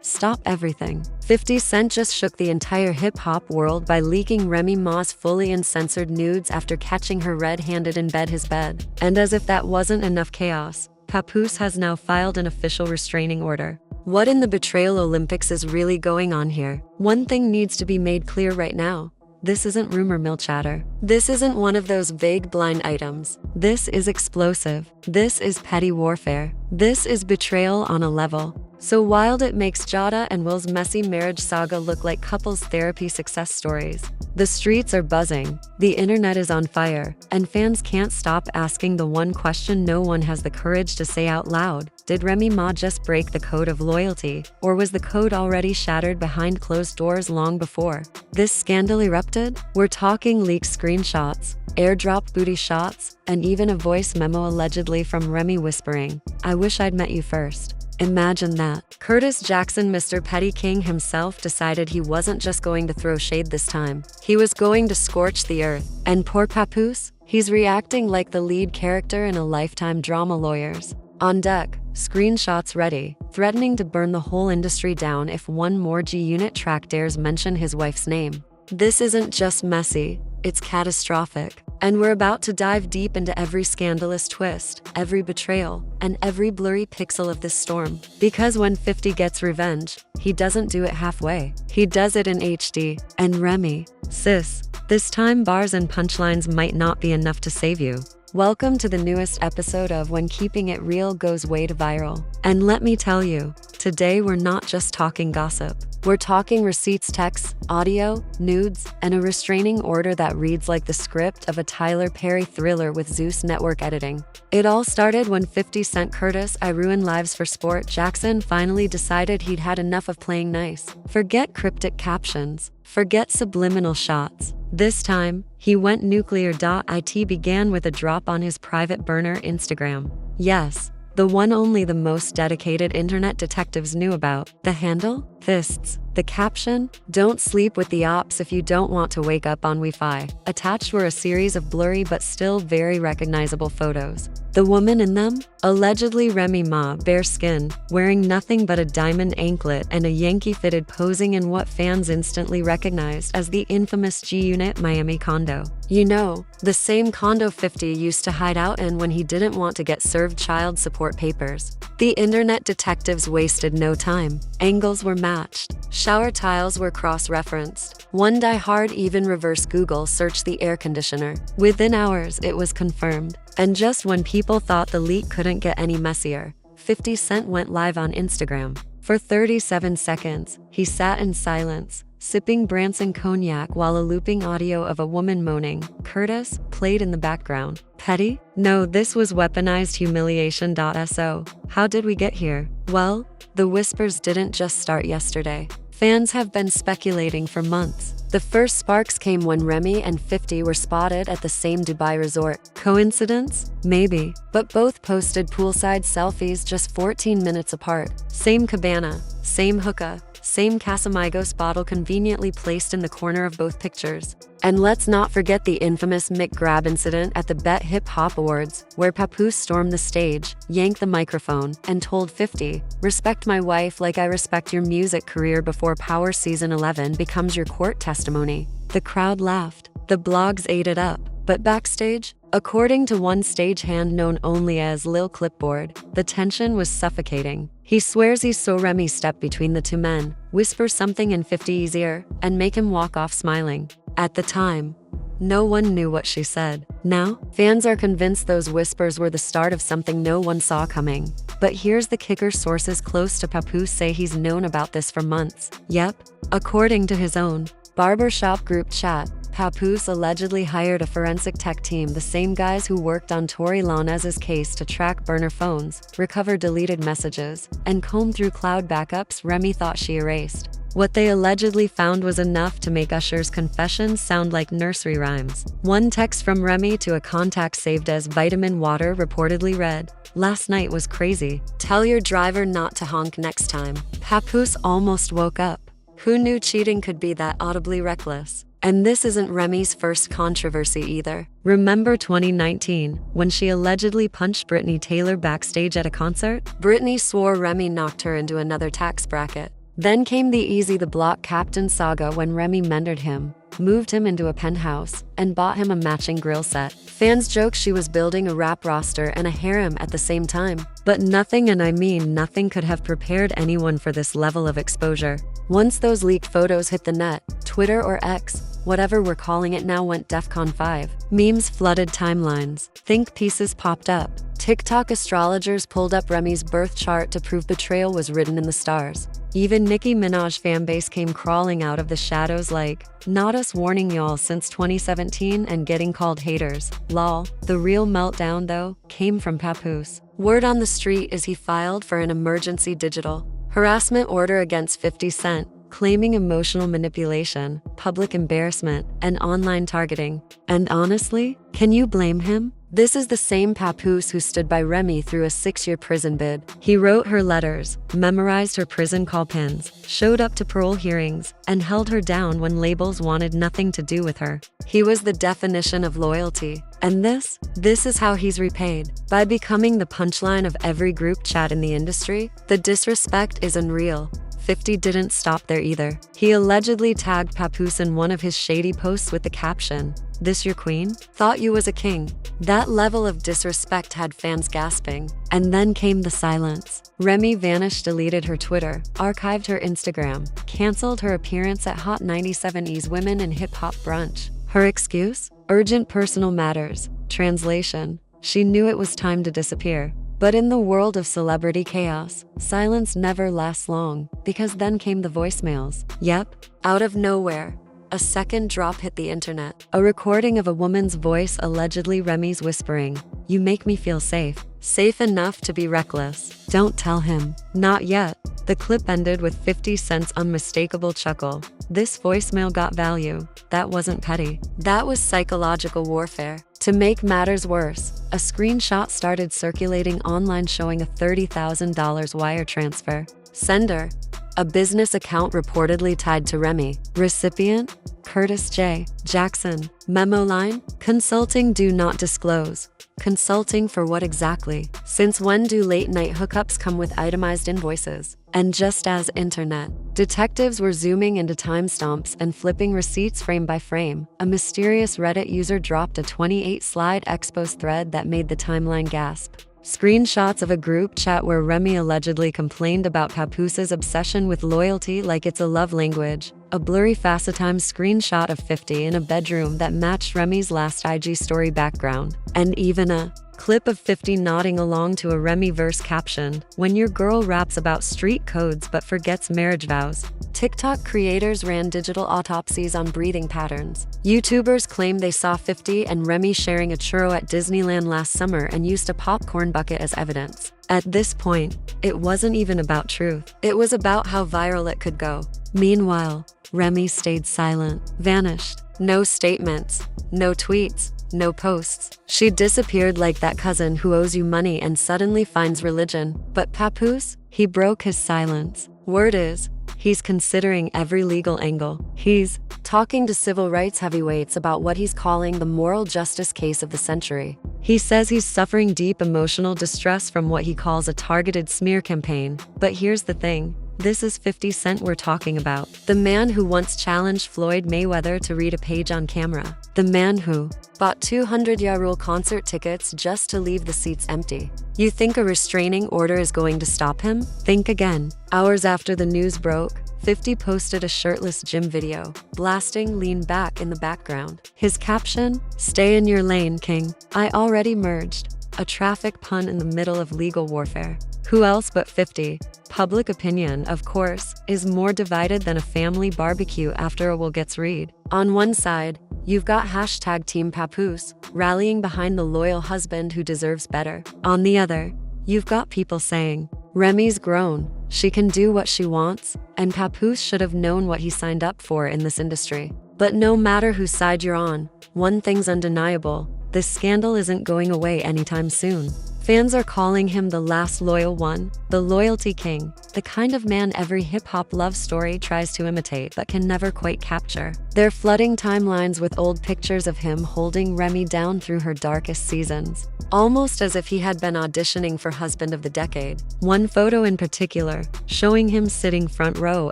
stop everything. 50 Cent just shook the entire hip-hop world by leaking Remy Ma's fully uncensored nudes after catching her red-handed in his bed. And as if that wasn't enough chaos, Papoose has now filed an official restraining order. What in the betrayal Olympics is really going on here? One thing needs to be made clear right now. This isn't rumor mill chatter. This isn't one of those vague blind items. This is explosive. This is petty warfare. This is betrayal on a level so wild it makes Jada and Will's messy marriage saga look like couples therapy success stories. The streets are buzzing, the internet is on fire, and fans can't stop asking the one question no one has the courage to say out loud. Did Remy Ma just break the code of loyalty, or was the code already shattered behind closed doors long before this scandal erupted? We're talking leaked screenshots, airdrop booty shots, and even a voice memo allegedly from Remy whispering, "I wish I'd met you first." Imagine that. Curtis Jackson, Mr. Petty King himself, decided he wasn't just going to throw shade this time. He was going to scorch the earth. And poor Papoose? He's reacting like the lead character in a Lifetime drama Lawyers. On deck, screenshots ready, threatening to burn the whole industry down if one more G-Unit track dares mention his wife's name. This isn't just messy, it's catastrophic. And we're about to dive deep into every scandalous twist, every betrayal, and every blurry pixel of this storm. Because when 50 gets revenge, he doesn't do it halfway. He does it in HD. And Remy, sis, this time bars and punchlines might not be enough to save you. Welcome to the newest episode of When Keeping It Real Goes Way Too Viral. And let me tell you, today we're not just talking gossip. We're talking receipts, texts, audio, nudes, and a restraining order that reads like the script of a Tyler Perry thriller with Zeus Network editing. It all started when 50 Cent Curtis I Ruin Lives for Sport Jackson finally decided he'd had enough of playing nice. Forget cryptic captions. Forget subliminal shots. This time, he went nuclear. It began with a drop on his private burner Instagram. Yes, the one only the most dedicated internet detectives knew about. The handle? Fists. The caption? Don't sleep with the ops if you don't want to wake up on Wi-Fi. Attached were a series of blurry but still very recognizable photos. The woman in them? Allegedly Remy Ma, bare skin, wearing nothing but a diamond anklet and a Yankee-fitted, posing in what fans instantly recognized as the infamous G-Unit Miami condo. You know, the same condo 50 used to hide out in when he didn't want to get served child support papers. The internet detectives wasted no time. Angles were matched. Shower tiles were cross-referenced. One die-hard even reverse Google searched the air conditioner. Within hours, it was confirmed. And just when people thought the leak couldn't get any messier, 50 Cent went live on Instagram. For 37 seconds, he sat in silence, sipping Branson cognac while a looping audio of a woman moaning, "Curtis," played in the background. Petty? No, this was weaponized humiliation. So, how did we get here? Well, the whispers didn't just start yesterday. Fans have been speculating for months. The first sparks came when Remy and 50 were spotted at the same Dubai resort. Coincidence? Maybe. But both posted poolside selfies just 14 minutes apart. Same cabana, same hookah, same Casamigos bottle conveniently placed in the corner of both pictures. And let's not forget the infamous Mick Grab incident at the Bet Hip Hop Awards, where Papoose stormed the stage, yanked the microphone, and told 50, "Respect my wife like I respect your music career before Power Season 11 becomes your court testimony." The crowd laughed. The blogs ate it up. But backstage, according to one stagehand known only as Lil Clipboard, the tension was suffocating. He swears he saw Remy step between the two men, whisper something in 50's ear, and make him walk off smiling. At the time, no one knew what she said. Now, fans are convinced those whispers were the start of something no one saw coming. But here's the kicker: sources close to Papoose say he's known about this for months. Yep, according to his own barbershop group chat, Papoose allegedly hired a forensic tech team, the same guys who worked on Tory Lanez's case, to track burner phones, recover deleted messages, and comb through cloud backups Remy thought she erased. What they allegedly found was enough to make Usher's confessions sound like nursery rhymes. One text from Remy to a contact saved as Vitamin Water reportedly read, "Last night was crazy. Tell your driver not to honk next time." Papoose almost woke up. Who knew cheating could be that audibly reckless? And this isn't Remy's first controversy either. Remember 2019, when she allegedly punched Britney Taylor backstage at a concert? Britney swore Remy knocked her into another tax bracket. Then came the easy the block captain saga when Remy mentored him, moved him into a penthouse, and bought him a matching grill set. Fans joked she was building a rap roster and a harem at the same time. But nothing, and I mean nothing, could have prepared anyone for this level of exposure. Once those leaked photos hit the net, Twitter or X, whatever we're calling it now, went DEFCON 5. Memes flooded timelines. Think pieces popped up. TikTok astrologers pulled up Remy's birth chart to prove betrayal was written in the stars. Even Nicki Minaj fanbase came crawling out of the shadows like, "Not us warning y'all since 2017 and getting called haters, lol." The real meltdown, though, came from Papoose. Word on the street is he filed for an emergency digital harassment order against 50 Cent, claiming emotional manipulation, public embarrassment, and online targeting. And honestly, can you blame him? This is the same Papoose who stood by Remy through a 6-year prison bid. He wrote her letters, memorized her prison call pins, showed up to parole hearings, and held her down when labels wanted nothing to do with her. He was the definition of loyalty. And this is how he's repaid. By becoming the punchline of every group chat in the industry. The disrespect is unreal. 50 didn't stop there either. He allegedly tagged Papoose in one of his shady posts with the caption, "This your queen? Thought you was a king." That level of disrespect had fans gasping. And then came the silence. Remy vanished, deleted her Twitter, archived her Instagram, canceled her appearance at Hot 97's Women in Hip Hop brunch. Her excuse? Urgent personal matters. Translation: she knew it was time to disappear. But in the world of celebrity chaos, silence never lasts long, because then came the voicemails. Yep, out of nowhere, a second drop hit the internet. A recording of a woman's voice, allegedly Remy's, whispering, "You make me feel safe. Safe enough to be reckless. Don't tell him. Not yet." The clip ended with 50 Cent's unmistakable chuckle. "This voicemail got value. That wasn't petty. That was psychological warfare." To make matters worse, a screenshot started circulating online showing a $30,000 wire transfer. Sender: a business account reportedly tied to Remy. Recipient: Curtis J. Jackson. Memo line: consulting, do not disclose. Consulting for what exactly? Since when do late-night hookups come with itemized invoices? And just as internet detectives were zooming into timestamps and flipping receipts frame by frame, a mysterious Reddit user dropped a 28-slide expose thread that made the timeline gasp. Screenshots of a group chat where Remy allegedly complained about Papoose's obsession with loyalty like it's a love language. A blurry FaceTime screenshot of 50 in a bedroom that matched Remy's last IG story background. And even a clip of 50 nodding along to a Remy verse captioned, "When your girl raps about street codes but forgets marriage vows." TikTok creators ran digital autopsies on breathing patterns. YouTubers claim they saw 50 and Remy sharing a churro at Disneyland last summer and used a popcorn bucket as evidence. At this point, it wasn't even about truth. It was about how viral it could go. Meanwhile, Remy stayed silent, vanished. No statements, no tweets, no posts. She disappeared like that cousin who owes you money and suddenly finds religion. But Papoose, he broke his silence. Word is, he's considering every legal angle. He's talking to civil rights heavyweights about what he's calling the moral justice case of the century. He says he's suffering deep emotional distress from what he calls a targeted smear campaign. But here's the thing. This is 50 Cent we're talking about. The man who once challenged Floyd Mayweather to read a page on camera. The man who bought 200 Ja Rule concert tickets just to leave the seats empty. You think a restraining order is going to stop him? Think again. Hours after the news broke, 50 posted a shirtless gym video, blasting "Lean Back" in the background. His caption: "Stay in your lane, king. I already merged." A traffic pun in the middle of legal warfare. Who else but 50? Public opinion, of course, is more divided than a family barbecue after a will gets read. On one side, you've got hashtag Team Papoose, rallying behind the loyal husband who deserves better. On the other, you've got people saying, Remy's grown, she can do what she wants, and Papoose should have known what he signed up for in this industry. But no matter whose side you're on, one thing's undeniable: this scandal isn't going away anytime soon. Fans are calling him the last loyal one, the loyalty king, the kind of man every hip-hop love story tries to imitate but can never quite capture. They're flooding timelines with old pictures of him holding Remy down through her darkest seasons, almost as if he had been auditioning for Husband of the Decade. One photo in particular, showing him sitting front row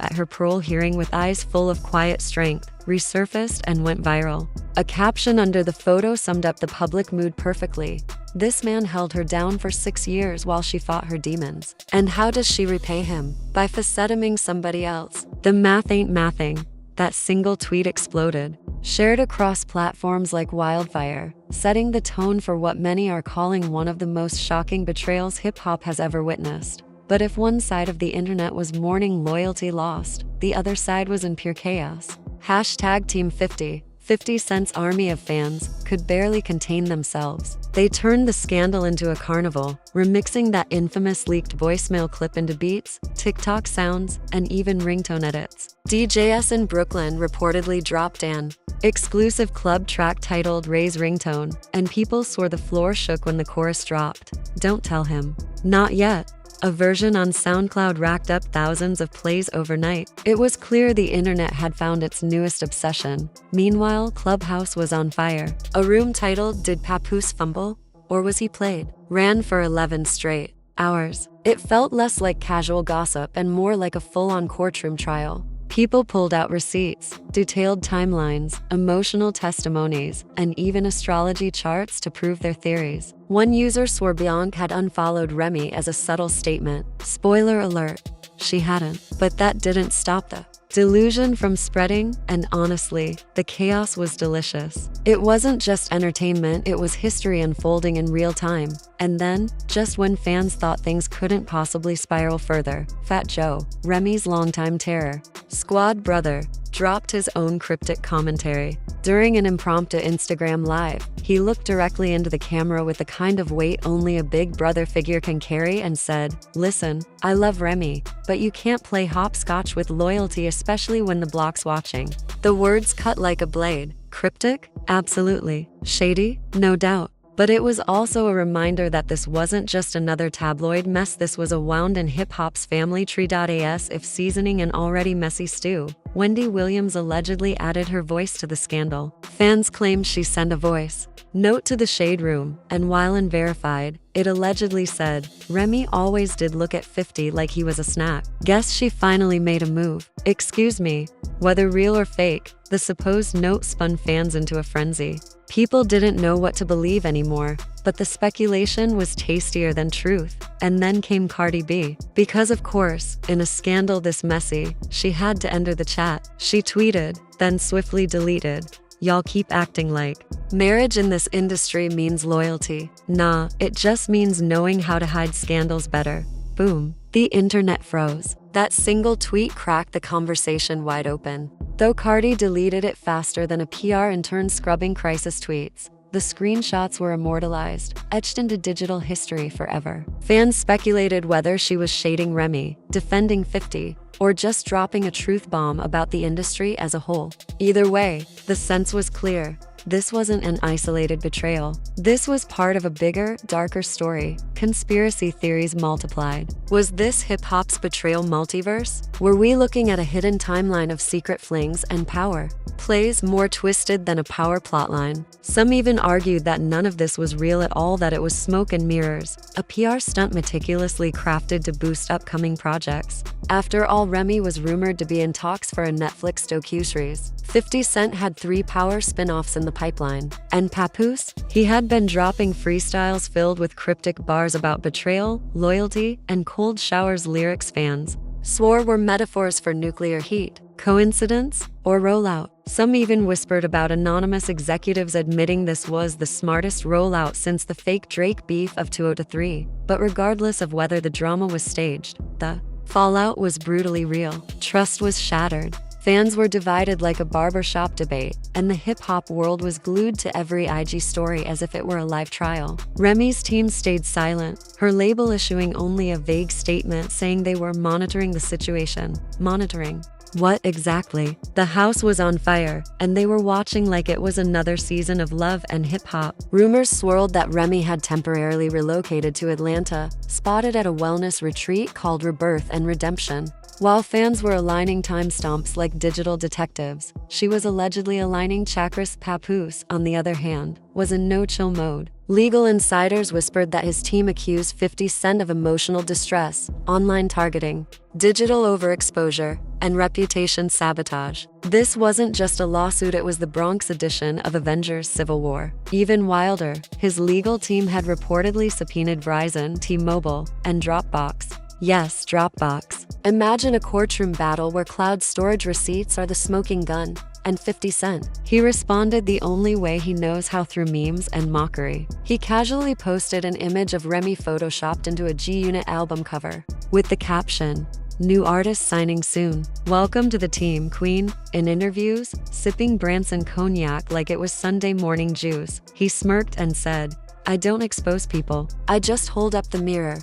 at her parole hearing with eyes full of quiet strength, resurfaced and went viral. A caption under the photo summed up the public mood perfectly. This man held her down for 6 years while she fought her demons. And how does she repay him? By facetiming somebody else. The math ain't mathing. That single tweet exploded, shared across platforms like wildfire, setting the tone for what many are calling one of the most shocking betrayals hip-hop has ever witnessed. But if one side of the internet was mourning loyalty lost, the other side was in pure chaos. Hashtag Team 50. 50 Cent's army of fans could barely contain themselves. They turned the scandal into a carnival, remixing that infamous leaked voicemail clip into beats, TikTok sounds, and even ringtone edits. DJs in Brooklyn reportedly dropped an exclusive club track titled Ray's Ringtone, and people swore the floor shook when the chorus dropped. Don't tell him. Not yet. A version on SoundCloud racked up thousands of plays overnight. It was clear the internet had found its newest obsession. Meanwhile, Clubhouse was on fire. A room titled "Did Papoose Fumble? Or Was He Played?" ran for 11 straight hours. It felt less like casual gossip and more like a full-on courtroom trial. People pulled out receipts, detailed timelines, emotional testimonies, and even astrology charts to prove their theories. One user swore Bianca had unfollowed Remy as a subtle statement. Spoiler alert, she hadn't. But that didn't stop the delusion from spreading, and honestly, the chaos was delicious. It wasn't just entertainment, it was history unfolding in real time. And then, just when fans thought things couldn't possibly spiral further, Fat Joe, Remy's longtime terror, squad brother, dropped his own cryptic commentary. During an impromptu Instagram live, he looked directly into the camera with the kind of weight only a big brother figure can carry and said, "Listen, I love Remy, but you can't play hopscotch with loyalty, especially when the block's watching." The words cut like a blade. Cryptic? Absolutely. Shady? No doubt. But it was also a reminder that this wasn't just another tabloid mess, this was a wound in hip-hop's family tree. As if seasoning an already messy stew, Wendy Williams allegedly added her voice to the scandal. Fans claimed she sent a voice note to the Shade Room, and while unverified, it allegedly said, "Remy always did look at 50 like he was a snack. Guess she finally made a move." Excuse me. Whether real or fake, the supposed note spun fans into a frenzy. People didn't know what to believe anymore, but the speculation was tastier than truth. And then came Cardi B. Because of course, in a scandal this messy, she had to enter the chat. She tweeted, then swiftly deleted, "Y'all keep acting like marriage in this industry means loyalty. Nah, it just means knowing how to hide scandals better." Boom. The internet froze. That single tweet cracked the conversation wide open. Though Cardi deleted it faster than a PR intern scrubbing crisis tweets, the screenshots were immortalized, etched into digital history forever. Fans speculated whether she was shading Remy, defending 50, or just dropping a truth bomb about the industry as a whole. Either way, the sense was clear. This wasn't an isolated betrayal. This was part of a bigger, darker story. Conspiracy theories multiplied. Was this hip-hop's betrayal multiverse? Were we looking at a hidden timeline of secret flings and power plays more twisted than a power plotline? Some even argued that none of this was real at all, that it was smoke and mirrors, a PR stunt meticulously crafted to boost upcoming projects. After all, Remy was rumored to be in talks for a Netflix docuseries. 50 Cent had 3 power spin-offs in the pipeline. And Papoose? He had been dropping freestyles filled with cryptic bars about betrayal, loyalty, and cold showers lyrics fans swore were metaphors for nuclear heat. Coincidence? Or rollout? Some even whispered about anonymous executives admitting this was the smartest rollout since the fake Drake beef of 2003. But regardless of whether the drama was staged, the fallout was brutally real. Trust was shattered. Fans were divided like a barbershop debate, and the hip-hop world was glued to every IG story as if it were a live trial. Remy's team stayed silent, her label issuing only a vague statement saying they were monitoring the situation. Monitoring. What exactly? The house was on fire, and they were watching like it was another season of Love and Hip Hop. Rumors swirled that Remy had temporarily relocated to Atlanta, spotted at a wellness retreat called Rebirth and Redemption. While fans were aligning timestamps like digital detectives, she was allegedly aligning chakras. Papoose, on the other hand, was in no-chill mode. Legal insiders whispered that his team accused 50 Cent of emotional distress, online targeting, digital overexposure, and reputation sabotage. This wasn't just a lawsuit, it was the Bronx edition of Avengers Civil War. Even wilder, his legal team had reportedly subpoenaed Verizon, T-Mobile, and Dropbox. Yes, Dropbox. Imagine a courtroom battle where cloud storage receipts are the smoking gun. And 50 Cent. He responded the only way he knows how, through memes and mockery. He casually posted an image of Remy photoshopped into a G-Unit album cover, with the caption, "New artist signing soon. Welcome to the team, Queen." In interviews, sipping Branson cognac like it was Sunday morning juice, he smirked and said, "I don't expose people. I just hold up the mirror."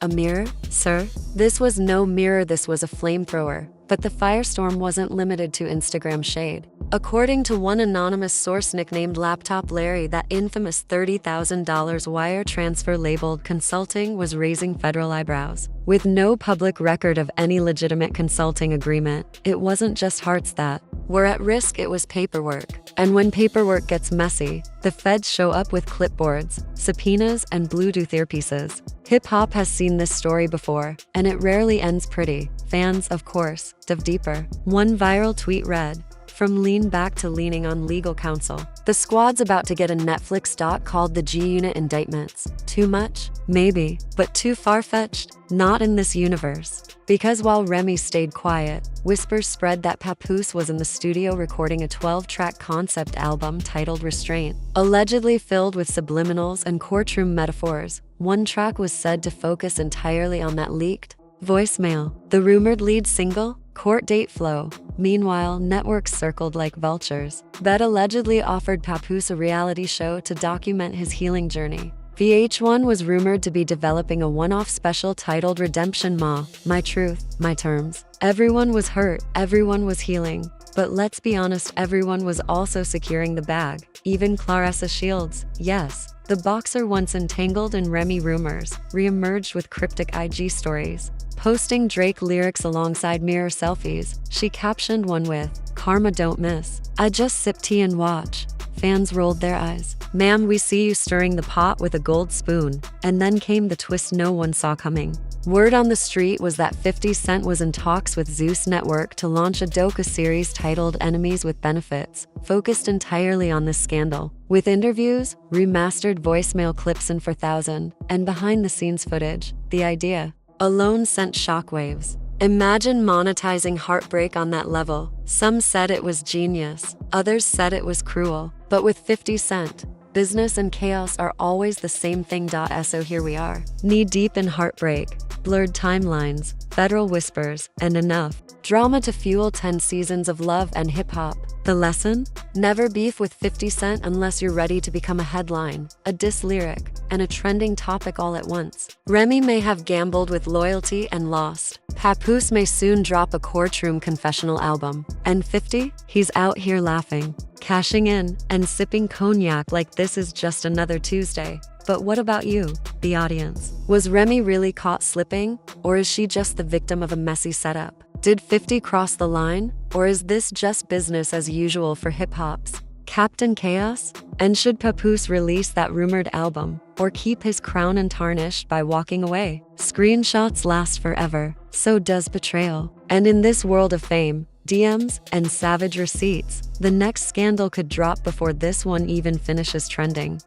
A mirror, sir? This was no mirror, this was a flamethrower. But the firestorm wasn't limited to Instagram shade. According to one anonymous source nicknamed Laptop Larry, that infamous $30,000 wire transfer labeled consulting was raising federal eyebrows. With no public record of any legitimate consulting agreement, it wasn't just hearts that were at risk, it was paperwork. And when paperwork gets messy, the feds show up with clipboards, subpoenas, and Bluetooth earpieces. Hip-hop has seen this story before, and it rarely ends pretty. Fans, of course, dove deeper. One viral tweet read, "From lean back to leaning on legal counsel. The squad's about to get a Netflix doc called The G-Unit Indictments. Too much? Maybe. But too far-fetched? Not in this universe." Because while Remy stayed quiet, whispers spread that Papoose was in the studio recording a 12-track concept album titled Restraint, allegedly filled with subliminals and courtroom metaphors. One track was said to focus entirely on that leaked voicemail, the rumored lead single, Court Date Flow. Meanwhile, networks circled like vultures. Bet allegedly offered Papoose a reality show to document his healing journey. VH1 was rumored to be developing a one-off special titled Redemption Ma, My Truth, My Terms. Everyone was hurt, everyone was healing. But let's be honest, everyone was also securing the bag. Even Claressa Shields, yes. The boxer, once entangled in Remy rumors, re-emerged with cryptic IG stories. Posting Drake lyrics alongside mirror selfies, she captioned one with, "Karma don't miss. I just sip tea and watch." Fans rolled their eyes. "Ma'am, we see you stirring the pot with a gold spoon." And then came the twist no one saw coming. Word on the street was that 50 Cent was in talks with Zeus Network to launch a docu-series titled Enemies with Benefits, focused entirely on this scandal. With interviews, remastered voicemail clips and 4,000, and behind-the-scenes footage, the idea alone sent shockwaves. Imagine monetizing heartbreak on that level. Some said it was genius, others said it was cruel. But with 50 Cent, business and chaos are always the same thing. So here we are, knee-deep in heartbreak, blurred timelines, federal whispers, and enough drama to fuel 10 seasons of Love and Hip Hop. The lesson? Never beef with 50 Cent unless you're ready to become a headline, a diss lyric, and a trending topic all at once. Remy may have gambled with loyalty and lost. Papoose may soon drop a courtroom confessional album. And 50? He's out here laughing, cashing in, and sipping cognac like this is just another Tuesday. But what about you, the audience? Was Remy really caught slipping? Or is she just the victim of a messy setup? Did 50 cross the line? Or is this just business as usual for hip-hop's Captain Chaos? And should Papoose release that rumored album, or keep his crown untarnished by walking away? Screenshots last forever, so does betrayal. And in this world of fame, DMs, and savage receipts, the next scandal could drop before this one even finishes trending.